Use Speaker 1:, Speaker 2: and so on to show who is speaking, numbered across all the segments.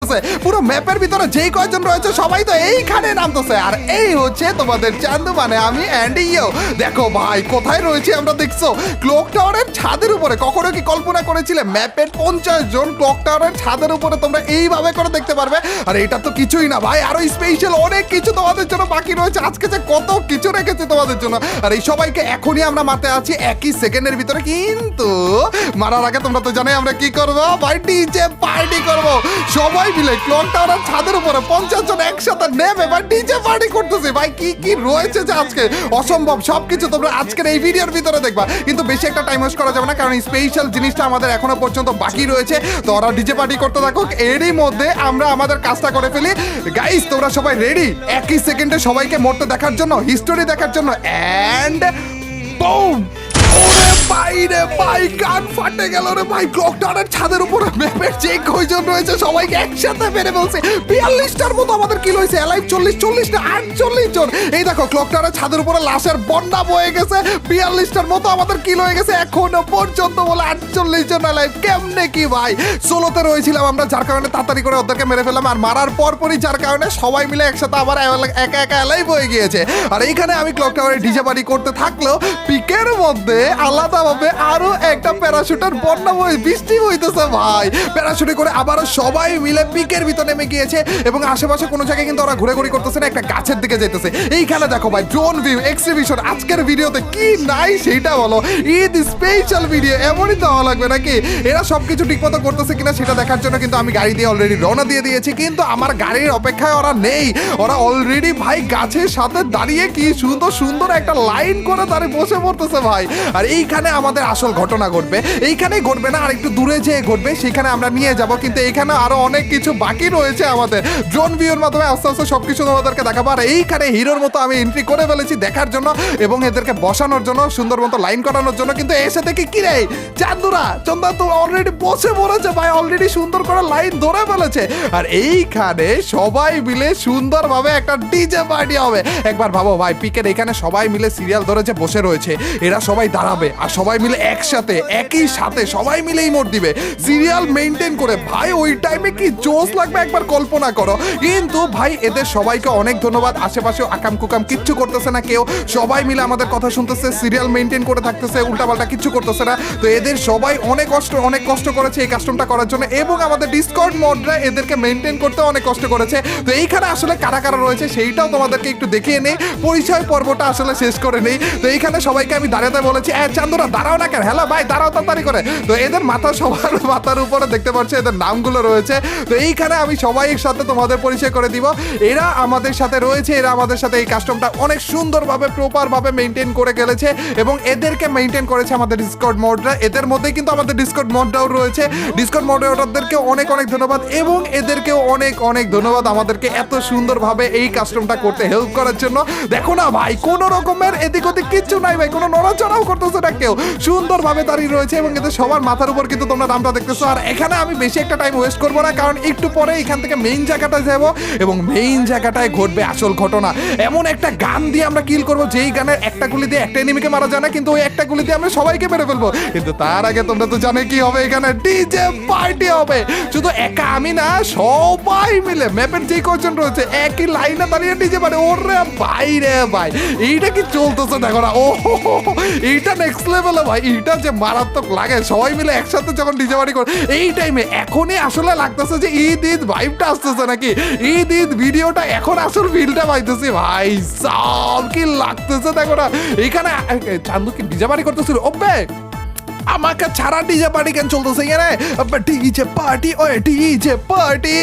Speaker 1: করতেছে, পুরো ম্যাপের ভিতরে যেই কয়জন রয়েছে সবাই তো এইখানে নামতেছে। আর এই হচ্ছে তোমাদের চান্দু, মানে আমি অ্যান্ডি ইয়ো। দেখো ভাই কোথায় রয়েছে আমরা, দেখছো ক্লক টাওয়ারের ছাদের উপরে। কখনো কি কল্পনা করেছিলে ম্যাপের 50 জন ক্লক টাওয়ারের ছাদের উপরে তোমরা এইভাবে করে দেখতে পারবে? আর এটা তো কিছুই না ভাই, আরো স্পেশাল অনেক কিছু তোমাদের জন্য বাকি রয়েছে। আজকে যে কত কিছু রেখেছে তোমাদের জন্য। আর এই সবাইকে এখনই আমরা মারতে আছি একই সেকেন্ডের ভিতরে, কিন্তু মারার আগে তোমরা তো জানোই আমরা কি করবো ভাই, ডিজে পার্টি করবো। সবাই মিলে ক্লক টাওয়ারের ছাদের উপরে 50 জন একসাথে নেমে ভাই ডিজে পার্টি করতেছে। ভাই কি কি রয়েছে যে আজকে অসম্ভব সবকিছু তোমরা আজকের এই ভিডিওর ভিতরে দেখবা। কিন্তু বেশি একটা টাইম ওয়েস্ট করা যাবে না, কারণ স্পেশাল জিনিসটা আমাদের এখনো পর্যন্ত বাকি রয়েছে। তো ওরা ডিজে পার্টি করতে থাকুক, এরই মধ্যে আমরা আমাদের কাজটা করে ফেলি। গাইস তোমরা সবাই রেডি একই সেকেন্ডে সবাইকে মরতে দেখার জন্য, হিস্টোরি দেখার জন্য? And boom! ওরে ভাই রে ভাই, কান ফাটে গেল রে ভাই। ক্লক টাওয়ারের ছাদের উপরে ম্যাপের যে কয়জন রয়েছে সবাইকে একসাথে মেরে ফেলছে। 42টার মতো আমাদের কিল হয়েছে, অ্যালাইভ 40 না 48 জন। এই দেখো ক্লক টাওয়ারের ছাদের উপরে লাশের বন্যা বয়ে গেছে। 42টার মতো আমাদের কিল হয়ে গেছে এখনো পর্যন্ত, বলে 48 জন অ্যালাইভ। কেমনে কি ভাই, সোলোতে রয়েছিলাম আমরা, যার কারণে তাড়াতাড়ি করে ওদেরকে মেরে ফেললাম। আর মারার পরপরই যার কারণে সবাই মিলে একসাথে আবার একা একা অ্যালাইভ হয়ে গিয়েছে। আর এইখানে আমি ক্লক টাওয়ারে ডিজে পার্টি করতে থাকলেও পিকের মধ্যে আলাদাভাবে আরো একটা প্যারাশুটের বন্যা বৃষ্টি হইতেছে ভাই। প্যারাশুটে করে আবারও সবাই মিলে পিকের ভিতর নেমে গিয়েছে এবং আশেপাশে কোনো জায়গায় কিন্তু ওরা ঘুরে করতেছে না, একটা গাছের দিকে যেতেছে। এইখানে দেখো ভাই ড্রোন ভিউ এক্সিবিশন। আজকের ভিডিওতে কি নাই সেটা বলো, ঈদ স্পেশাল ভিডিও, এমনই তো হওয়া লাগবে নাকি? এরা সবকিছু ঠিকমতো করতেছে কিনা সেটা দেখার জন্য কিন্তু আমি গাড়ি দিয়ে অলরেডি রওনা দিয়ে দিয়েছি, কিন্তু আমার গাড়ির অপেক্ষায় ওরা নেই। ওরা অলরেডি ভাই গাছের সাথে দাঁড়িয়ে কি সুন্দর সুন্দর একটা লাইন করে দাঁড়িয়ে বসে পড়তেছে ভাই। আর এইখানে আমাদের আসল ঘটনা ঘটবে, এইখানেই ঘটবে না, আর একটু দূরে যেয়ে ঘটবে, সেখানে আমরা নিয়ে যাব। কিন্তু এইখানে আরো অনেক কিছু বাকি রয়েছে আমাদের। ড্রোন ভিউর মাধ্যমে আস্তে আস্তে সবকিছু তোমাদেরকে দেখাবো। আর এইখানে হিরোর মতো আমি এন্ট্রি করে ফেলেছি দেখার জন্য এবং এদেরকে বসানোর জন্য, সুন্দর মতো লাইন করানোর জন্য। কিন্তু এসে দেখি কি রে চান্দুরা, চন্দা তো অলরেডি বসে পড়েছে ভাই, অলরেডি সুন্দর করে লাইন ধরে ফেলেছে। আর এইখানে সবাই মিলে সুন্দরভাবে একটা ডিজে পার্টি হবে। একবার ভাবো ভাই, পিকের এখানে সবাই মিলে সিরিয়াল ধরে যে বসে রয়েছে, এরা সবাই দাঁড়াবে আর সবাই মিলে একসাথে একই সাথে সবাই মিলে ইমোট দিবে সিরিয়াল মেইনটেইন করে। ভাই ওই টাইমে কি জোশ লাগবে একবার কল্পনা করো। কিন্তু ভাই এদের সবাইকে অনেক ধন্যবাদ। আশেপাশে আকাম কুকাম কিচ্ছু করতেছে না কেউ, সবাই মিলে আমাদের কথা শুনতেছে, সিরিয়াল মেইনটেইন করে থাকতেছে, উল্টাপাল্টা কিচ্ছু করতেছে না। তো এদের সবাই অনেক কষ্ট করেছে এই কাস্টমটা করার জন্য, এবং আমাদের ডিসকর্ড মডরা এদেরকে মেইনটেইন করতে অনেক কষ্ট করেছে। তো এইখানে আসলে কারা কারা রয়েছে সেইটাও তোমাদেরকে একটু দেখিয়ে নেই, পরিচয় পর্বটা আসলে শেষ করে নেই। তো এইখানে সবাইকে আমি দাঁড়াতে বলেছি, চান্দুরা দাঁড়াও না কেন, হ্যালো ভাই দাঁড়াও তাড়াতাড়ি করে। তো এদের মাথা সবার মাথার উপরে দেখতে পাচ্ছ এদের নামগুলো রয়েছে। তো এইখানে আমি সবাই সাথে তোমাদের পরিচয় করে দিব। এরা আমাদের সাথে রয়েছে, এরা আমাদের সাথে এই কাস্টমটা অনেক সুন্দরভাবে প্রপারভাবে মেইনটেইন করে গেলেছে এবং এদেরকে মেইনটেইন করেছে আমাদের ডিসকর্ড মডরা। এদের মধ্যেই কিন্তু আমাদের ডিসকর্ড মডরাও রয়েছে। ডিসকর্ড মডারেটরদেরকে অনেক ধন্যবাদ এবং এদেরকেও অনেক ধন্যবাদ আমাদেরকে এত সুন্দরভাবে এই কাস্টমটা করতে হেল্প করার জন্য। দেখো না ভাই, কোনো রকমের এদিক ওদিক কিচ্ছু নাই ভাই, কোনো নড়াচড়াও করতেছে না কেউ, সুন্দরভাবে দাঁড়িয়ে রয়েছে এবং এদের সবার মাথার উপর কিন্তু তোমরা নামটা দেখতেছো। আর এখানে আমি বেশি একটা টাইম ওয়েস্ট করবো না, কারণ একটু পরে এখান থেকে মেইন জায়গাটায় যাব এবং মেইন জায়গাটায় ঘটবে আসল ঘটনা। এমন একটা গান দিয়ে আমরা কিল করবো যেই গানের একটা গুলি দিয়ে একটা এনিমিকে মারা যায় না, কিন্তু ওই একটা গুলি দিয়ে আমরা সবাইকে মেরে ফেলবো। কিন্তু তার আগে তোমরা তো জানো কি হবে, এখানে ডিজে পার্টি হবে। শুধু একা আমি না, সবাই মিলে ম্যাপের যে কজন রয়েছে একই লাইনে দাঁড়িয়ে ডিজে পার্টি। ওরে ভাই রে ভাই, এইটা কি চলতেছে দেখো না, ও এইটা নেক্সট লেভেলে ভাই, এইটা যে মারাত্মক লাগে সবাই মিলে একসাথে যখন ডিজে পার্টি করে এই টাইমে। এখনই আসলে লাগতেছে যে ঈদ ভাইবটা আসতেছে নাকি, ঈদ ভিডিওটা এখন আসল ফিলটা পাইতেছি ভাই। সব কি লাগতেছে দেখো না। এইখানে চান্দু কি ডিজে পার্টি করতেছিল, ওবে আমাকে ছাড়া ডিজে পার্টি কেন চলতেছে এখানে? ডিজে পার্টি, ওই ডিজে পার্টি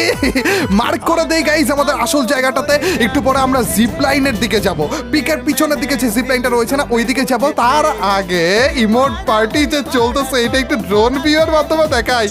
Speaker 1: মার্ক করে দেই গাইস আমাদের আসল জায়গাটাতে। একটু পরে আমরা জিপ লাইনের দিকে যাব, পিকের পিছনের দিকে যে জিপ লাইনটা রয়েছে না ওই দিকে যাব। তার আগে ইমোট পার্টি যে চলতেছে এটা একটু ড্রোন ভিউর মাধ্যমে দেখাই।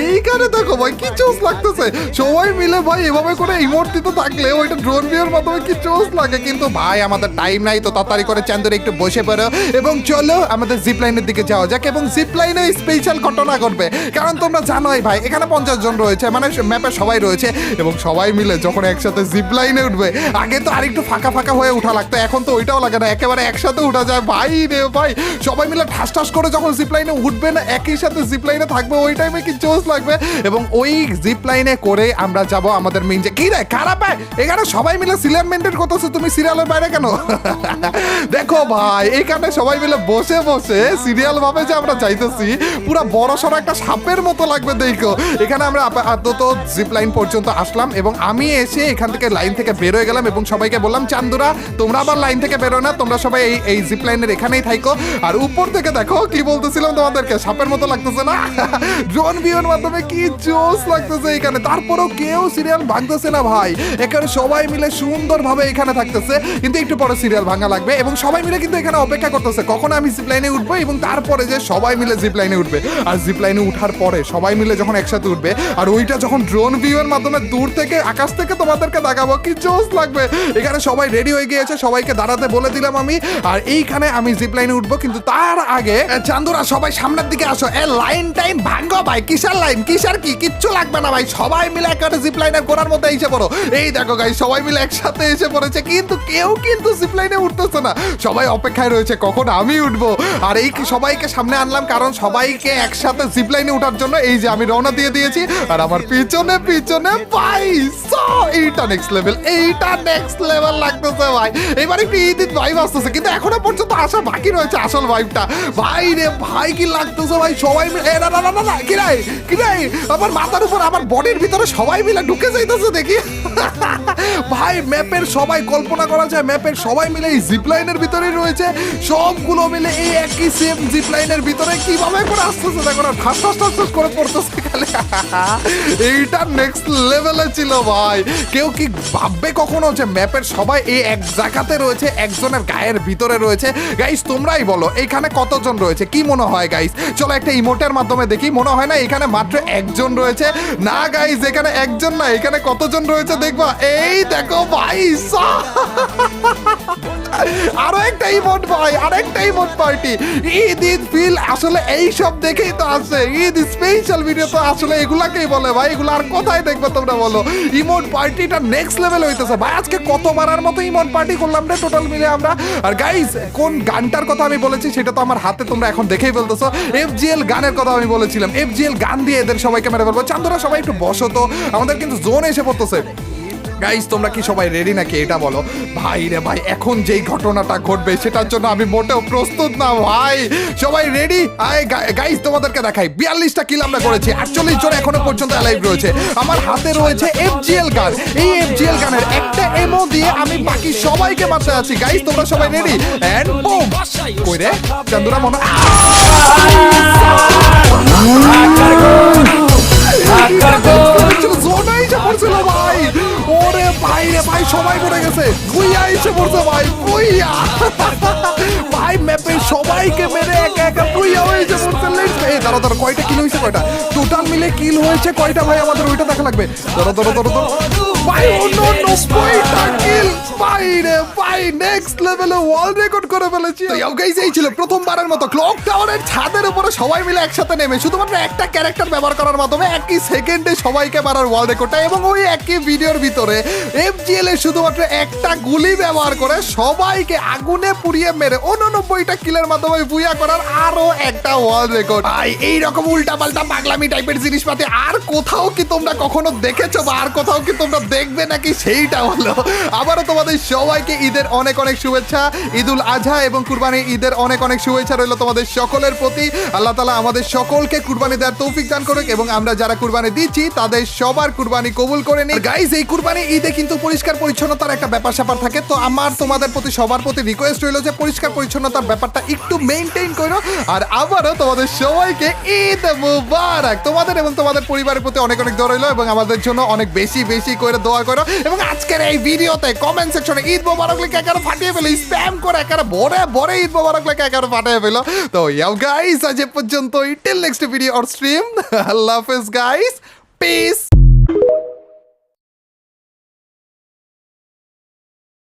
Speaker 1: এইখানে দেখো ভাই কি চোস লাগতেছে, সবাই মিলে ভাই এভাবে করে ইমোট দিতে থাকলে ওইটা ড্রোন ভিউর মাধ্যমে কি চোস লাগে। কিন্তু ভাই আমাদের টাইম নাই, তো তাড়াতাড়ি করে চান্দুরে একটু বসে পড়ো এবং চলো আমাদের জিপ লাইনের দিকে যাওয়া যাক। এবং জিপ জিপলাইনে স্পেশাল ঘটনা ঘটবে, কারণ তোমরা জানোই ভাই এখানে 50 জন রয়েছে, মানে ম্যাপে সবাই রয়েছে এবং সবাই মিলে যখন একসাথে জিপলাইনে উঠবে, আগে তো আরেকটু ফাঁকা ফাঁকা হয়ে উঠা লাগতো, এখন তো ওইটাও লাগে না, একেবারে একসাথে উঠা যায় ভাই রে ভাই। সবাই মিলে ঠাস ঠাস করে যখন জিপলাইনে উঠবে না, একই সাথে জিপলাইনে থাকবে, ওই টাইমে কি জোশ লাগবে। এবং ওই জিপলাইনে করে আমরা যাব আমাদের মেইন যে কি রে খারাপ হয়, এখানে সবাই মিলে সিরিয়াল মেনটেন করতেছে, তুমি সিরিয়ালের বাইরে কেন? দেখো ভাই এখানে সবাই মিলে বসে বসে সিরিয়াল ভাবে যে আমরা চাইতেছি, পুরো বড় সড়ো একটা সাপের মতো লাগবে দেখো। এখানে আমরা আপাতত জিপ লাইন পর্যন্ত আসলাম এবং আমি এসে এখান থেকে লাইন থেকে বের হয়ে গেলাম এবং সবাইকে বললাম চান্দুরা তোমরা আবার লাইন থেকে বেরো না, তোমরা সবাই এই জিপ লাইনের এখানেই থাইকো। আর উপর থেকে দেখো কি বলতেছিলাম তোমাদেরকে, সাপের মতো লাগতেছে না? ড্রোন ভিউর মাধ্যমে কি জোস লাগতেছে এখানে, তারপরেও কেউ সিরিয়াল ভাঙতেছে না ভাই, এখানে সবাই মিলে সুন্দরভাবে এখানে থাকতেছে। কিন্তু একটু পরে সিরিয়াল ভাঙা লাগবে এবং সবাই মিলে কিন্তু এখানে অপেক্ষা করতেছে কখন আমি জিপ লাইনে উঠবো এবং তারপরে যে সবাই মিলে জিপ লাইনে উঠবে। আর জিপ লাইনে উঠার পরে সবাই মিলে যখন একসাথে উঠবে আর ওইটা যখন ড্রোন ভিউয়ের মাধ্যমে দূর থেকে আকাশ থেকে তোমাদেরকে দেখাবো, কি জোস লাগবে। এখানে সবাই রেডি হয়ে গিয়েছে, সবাইকে দাঁড়াতে বলে দিলাম আমি, আর এইখানে আমি জিপ লাইনে উঠবো। কিন্তু তার আগে চান্দুরা সবাই সামনের দিকে আসো, লাইন টাইম ভাঙ্গো ভাই, কিসের লাইন কিসের কি কিচ্ছু লাগবে না ভাই, সবাই মিলে একটা জিপ লাইনের গোড়ার মধ্যে এসে পড়ো। এই দেখো গাই সবাই মিলে একসাথে এসে পড়েছে, কিন্তু কেউ কিন্তু জিপ লাইনে উঠতেছে না, সবাই অপেক্ষায় রয়েছে কখন আমি উঠবো। আর এই সবাইকে সামনে আনলাম কারণ সবাইকে একসাথে জিপ লাইনে উঠার জন্য এই যে আমি রওনা দিয়ে দিয়েছি। আর আমার পিছনে পিছনে ভাই এইটা নেক্সট লেভেল, এইটা নেক্সট লেভেল লাগতেছে ভাই। এবার একটু ঈদ ভাইব আসতেছে, কিন্তু এখনো পর্যন্ত আসা বাকি রয়েছে আসল ভাইবটা। ভাই রে ভাই কি লাগতেছে ভাই, সবাই মিলে না না না না কি রে আমার মাথার উপর আমার বডির ভিতরে সবাই মিলে ঢুকে যাইতেছে দেখি। ভাই ম্যাপের সবাই কল্পনা করা যায়, ম্যাপের সবাই মিলে এই জিপ লাইনের ভিতরেই রয়েছে, সবগুলো মিলে এই একই সেম জিপ লাইনের ভিতরে কিভাবে করে আসতেছে দেখো না, ঠাস ঠাস ঠাস ঠাস করে পড়তেছে খালি। এইটা নেক্সট লেভেলে ছিল ভাই। কেউ কি ভাববে কখনো যে ম্যাপের সবাই এই এক জায়গাতে রয়েছে, একজনের গায়ের ভিতরে রয়েছে? গাইস তোমরাই বলো এখানে কতজন রয়েছে, কি মনে হয় গাইস? চলো একটা ইমোটের মাধ্যমে দেখি, মনে হয় না এখানে মাত্র একজন রয়েছে। না গাইস এখানে একজন না, এখানে কতজন রয়েছে দেখবা, এই দেখো ভাই আরো একটা ইমোট ভাই, আরেকটা emote party. Eid Eid feel আসলে এই সব দেখেই তো আসে, ঈদ স্পেশাল ভিডিও তো আসলে এগুলাকেই বলে ভাই, এগুলো আর কোথায় দেখবে তোমরা বলো? ইমোট পার্টিটা নেক্সট লেভেল হইতেছে ভাই। আজকে কতবারের মতো ইমোট পার্টি করলাম রে টোটাল মিলে আমরা। আর গাইস কোন গানটার কথা আমি বলেছি সেটা তো আমার হাতে তোমরা এখন দেখেই ফেলতেছো, FGL গানের কথা আমি বলেছিলাম, FGL গান দিয়ে এদের সবাইকে মেরে ফেলবো। চান্দুরা সবাই একটু বসো তো, আমাদের কিন্তু জোন এসে পড়তেছে। গাইস তোমরা কি সবাই রেডি নাকি এটা বলো? ভাই রে ভাই এখন যেই ঘটনাটা ঘটবে সেটার জন্য আমি মোটেও প্রস্তুত না ভাই। সবাই রেডি? গাইস তোমাদেরকে দেখাই 42টা কিল আমরা করেছি, 48 জন এখনো পর্যন্ত অ্যালাইভ রয়েছে। আমার হাতে রয়েছে FGL গান, এই FGL গানের একটা এমও দিয়ে আমি বাকি সবাইকে মারতে আছি। গাইস তোমরা সবাই রেডি? And broom. কই রে চান্দুরা মনে জোনাই যে পড়ছিল ভাই, ওরে ভাই রে ভাই সবাই পড়ে গেছে, বুইয়া এসে পড়ছে ভাই, বুইয়া ভাই ম্যাপে সবাইকে মেরে একা একা বুইয়া হয়েছে পড়ছে। এই দাঁড়া দাঁড়া কয়টা কিল হয়েছে, কয়টা টোটাল মিলে কিল হয়েছে কয়টা ভাই, আমাদের ওইটা দেখা লাগবে। ধরো ধরো ধরো ধরো ভাই, অন্য 90টা কিল ভাই রে ভাই, নেক্সট লেভেলে ওয়ার্ল্ড রেকর্ড করে ফেলেছি। গাইস এই ছিল প্রথমবারের মতো ক্লক টাওয়ারের ছাদের উপরে সবাই মিলে একসাথে নেমে শুধুমাত্র একটা ক্যারেক্টার ব্যবহার করার মাধ্যমে একই সেকেন্ডে সবাইকে মারার ওয়ার্ল্ড রেকর্ডটা, এবং ওই একই ভিডিওর ভিতরে FGL এর শুধুমাত্র একটা গুলি ব্যবহার করে সবাইকে আগুনে পুড়িয়ে মেরে 89টা কিলের মাধ্যমে বুইয়া করার আরো একটা ওয়ার্ল্ড রেকর্ড। ভাই এইরকম উল্টাপাল্টা পাগলামি টাইপের জিনিসপাতি আর কোথাও কি তোমরা কখনো দেখেছো বা আর কোথাও কি তোমরা দেখবে নাকি সেইটা হলো। আবারও তোমাদের সবাইকে ঈদের অনেক অনেক শুভেচ্ছা, ঈদুল আজহা এবং কুরবানি ঈদের অনেক অনেক শুভেচ্ছা রইল তোমাদের সকলের প্রতি। আল্লাহ তাআলা আমাদের সকলকে কুরবানি দেওয়ার তৌফিক দান করুক এবং আমরা যারা কুরবানি দিচ্ছি তাদের সবার কুরবানি কবুল করে নিই। গাইস এই কুরবানি ঈদে কিন্তু পরিষ্কার পরিচ্ছন্নতার একটা ব্যাপার স্যাপার থাকে, তো আমার তোমাদের প্রতি সবার প্রতি রিকোয়েস্ট রইল যে পরিষ্কার পরিচ্ছন্নতার ব্যাপারটা একটু মেইনটেইন করো। আর আবারও তোমাদের সবাইকে ঈদ মুবারক। তোমাদের এবং তোমাদের পরিবারের প্রতি অনেক অনেক দোয়া রইল এবং আমাদের জন্য অনেক বেশি বেশি করে দোয়া করো। এবং আজকের এই ভিডিওতে কমেন্ট সেকশনে ঈদ মুবারক লিখে একারে ফাটিয়ে ফেলো, স্প্যাম করে একারে ভরে ভরে ঈদ মুবারক লিখে একারে ফাটিয়ে ফেলো। তো ইয়াও গাইস আজ এ পর্যন্তই, till next video or stream, আল্লাহ হাফেজ গাইস, পিস।